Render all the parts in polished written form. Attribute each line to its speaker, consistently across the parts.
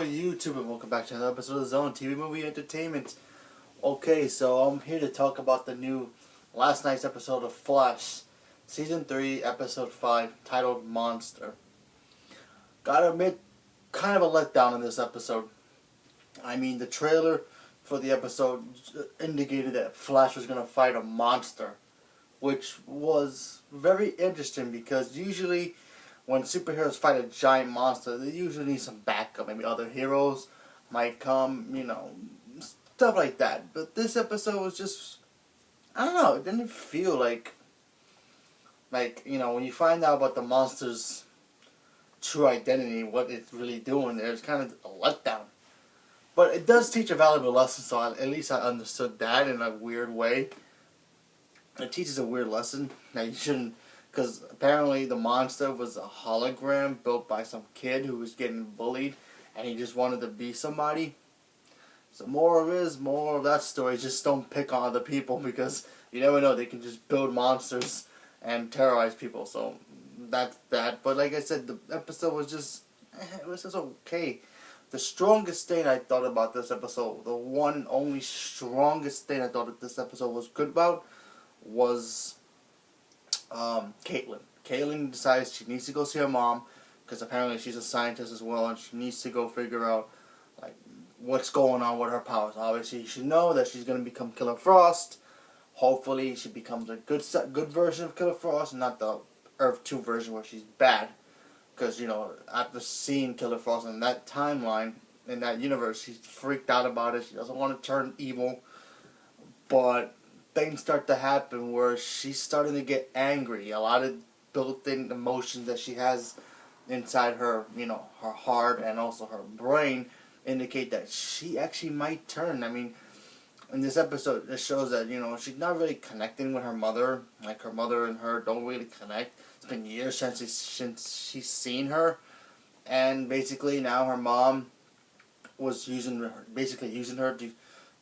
Speaker 1: YouTube, and welcome back to another episode of Zone TV Movie Entertainment. Okay, so I'm here to talk about the new last night's episode of Flash, Season 3, Episode 5, titled Monster. Gotta admit, kind of a letdown in this episode. I mean, the trailer for the episode indicated that Flash was gonna fight a monster, which was very interesting because usually when superheroes fight a giant monster, they usually need some backup. Maybe other heroes might come, stuff like that. But this episode was just, I don't know, it didn't feel like, when you find out about the monster's true identity, what it's really doing, it's kind of a letdown. But it does teach a valuable lesson, so at least I understood that in a weird way. It teaches a weird lesson that you shouldn't, because apparently the monster was a hologram built by some kid who was getting bullied and he just wanted to be somebody. So more of that story, just don't pick on other people because you never know, they can just build monsters and terrorize people. So that's that. But like I said, the episode was just, it was just okay. The strongest thing I thought about this episode, the one and only strongest thing I thought that this episode was good about was Caitlin. Caitlin decides she needs to go see her mom because apparently she's a scientist as well, and she needs to go figure out what's going on with her powers. Obviously, you should know that she's going to become Killer Frost. Hopefully, she becomes a good version of Killer Frost, and not the Earth 2 version where she's bad. Because after seeing Killer Frost in that timeline, in that universe, she's freaked out about it. She doesn't want to turn evil, but things start to happen where she's starting to get angry. A lot of built-in emotions that she has inside her, her heart and also her brain indicate that she actually might turn. I mean, in this episode, it shows that, she's not really connecting with her mother. Like, her mother and her don't really connect. It's been years since she's seen her. And basically now her mom was using her to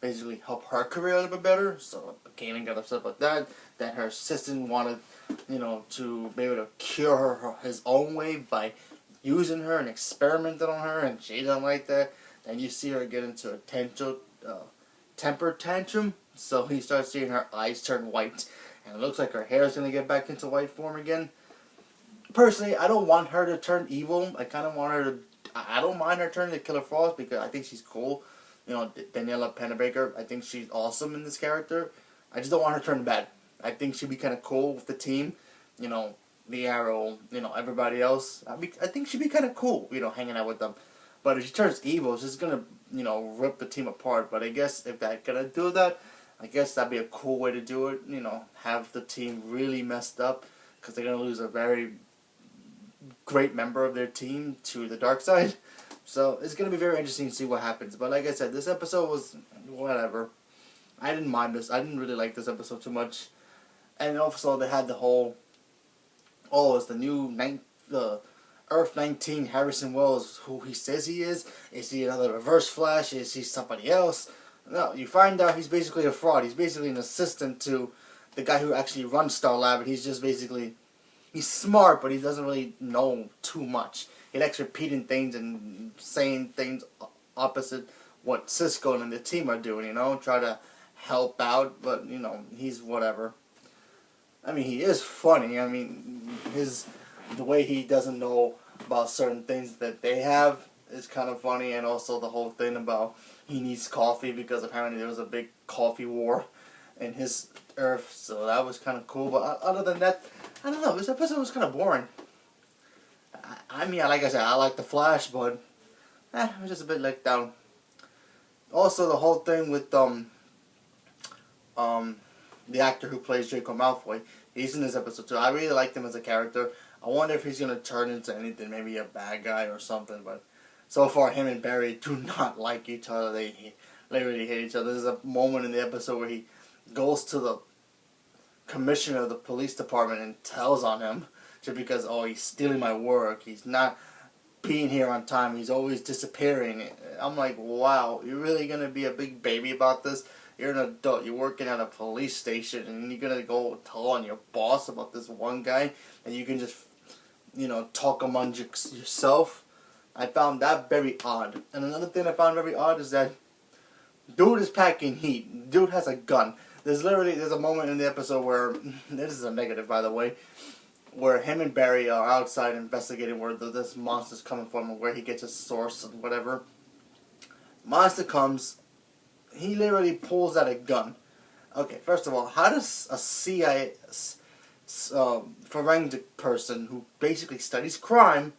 Speaker 1: basically help her career a little bit better. So Kanan got upset about that. That her assistant wanted, to be able to cure her his own way by using her and experimenting on her, and she doesn't like that. Then you see her get into a temper tantrum. So he starts seeing her eyes turn white, and it looks like her hair is gonna get back into white form again. Personally, I don't want her to turn evil. I kind of want her to. I don't mind her turning to Killer Frost because I think she's cool. Daniela Panabaker, I think she's awesome in this character. I just don't want her to turn bad. I think she'd be kind of cool with the team. The Arrow, everybody else. I think she'd be kind of cool, hanging out with them. But if she turns evil, she's going to, rip the team apart. But I guess if they're going to do that, I guess that'd be a cool way to do it. Have the team really messed up because they're going to lose a very great member of their team to the dark side. So it's going to be very interesting to see what happens. But like I said, this episode was whatever. I didn't mind this. I didn't really like this episode too much. And also they had the whole, it's the new Earth 19 Harrison Wells, who he says he is. Is he another Reverse Flash? Is he somebody else? No, you find out he's basically a fraud. He's basically an assistant to the guy who actually runs Star Lab. And he's just basically, he's smart, but he doesn't really know too much. He likes repeating things and saying things opposite what Cisco and the team are doing, try to help out, but, he's whatever. I mean, he is funny. I mean, the way he doesn't know about certain things that they have is kind of funny, and also the whole thing about he needs coffee because apparently there was a big coffee war in his Earth, so that was kind of cool. But other than that, I don't know, this episode was kind of boring. I mean, like I said, I like the Flash, but it was just a bit let down. Also, the whole thing with the actor who plays Draco Malfoy, he's in this episode too. I really liked him as a character. I wonder if he's gonna turn into anything, maybe a bad guy or something. But so far, him and Barry do not like each other. They really hate each other. There's a moment in the episode where he goes to the commissioner of the police department and tells on him. Just because, he's stealing my work, he's not being here on time, he's always disappearing. I'm like, wow, you're really going to be a big baby about this? You're an adult, you're working at a police station, and you're going to go tell on your boss about this one guy, and you can just, talk among yourself? I found that very odd. And another thing I found very odd is that dude is packing heat. Dude has a gun. There's a moment in the episode where, this is a negative by the way, where him and Barry are outside investigating where this monster's coming from and where he gets his source and whatever. Monster comes, he literally pulls out a gun. Okay, first of all, how does a CIA forensic person who basically studies crime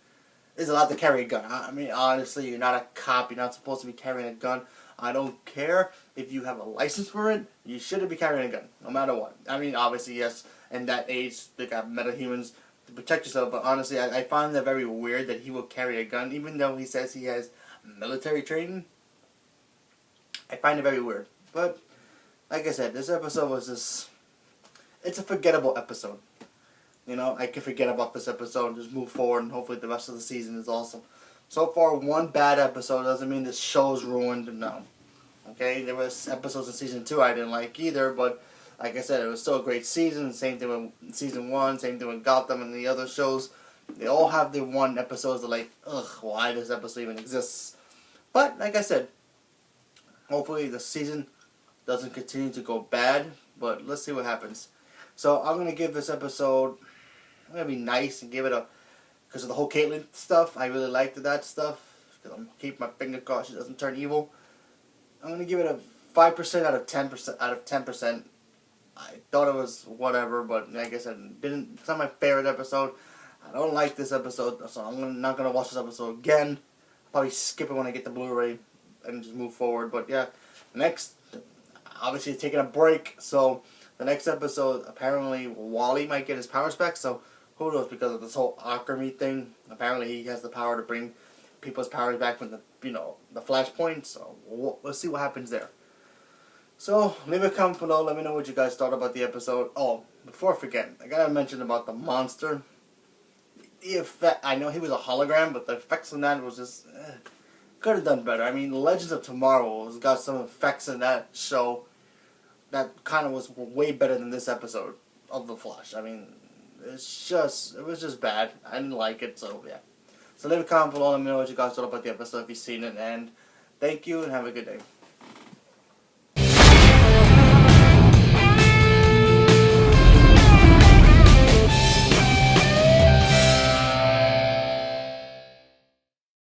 Speaker 1: is allowed to carry a gun? I mean, honestly, you're not a cop. You're not supposed to be carrying a gun. I don't care if you have a license for it. You shouldn't be carrying a gun, no matter what. I mean, obviously, yes, in that age, they got metahumans to protect yourself. But honestly, I find that very weird that he will carry a gun, even though he says he has military training. I find it very weird. But, like I said, this episode was just... It's a forgettable episode. You know, I can forget about this episode and just move forward, and hopefully the rest of the season is awesome. So far, one bad episode doesn't mean this show's ruined, no. Okay, there was episodes in Season 2 I didn't like either, but like I said, it was still a great season. Same thing with Season 1, same thing with Gotham and the other shows. They all have their one episodes that like, ugh, why this episode even exists? But, like I said, hopefully the season doesn't continue to go bad, but let's see what happens. So I'm going to give this episode, I'm going to be nice and give it a, because of the whole Caitlyn stuff, I really liked that stuff, because I'm keeping my finger crossed she doesn't turn evil. I'm going to give it a 5% out of 10%. I thought it was whatever, but like I said, it's not my favorite episode. I don't like this episode, so I'm not going to watch this episode again. I'll probably skip it when I get the Blu-ray and just move forward. But yeah, next, obviously taking a break, so the next episode, apparently Wally might get his powers back, so who knows, because of this whole alchemy thing. Apparently he has the power to bring people's powers back from the, the Flashpoint, so let's see what happens there. So, leave a comment below, let me know what you guys thought about the episode. Oh, before I forget, I gotta mention about the monster. The effect, I know he was a hologram, but the effects on that was just, could have done better. I mean, Legends of Tomorrow has got some effects in that show that kind of was way better than this episode of The Flash. I mean, it was just bad. I didn't like it, so yeah. So leave a comment below, let me know what you guys thought about the episode if you've seen it, and thank you and have a good day.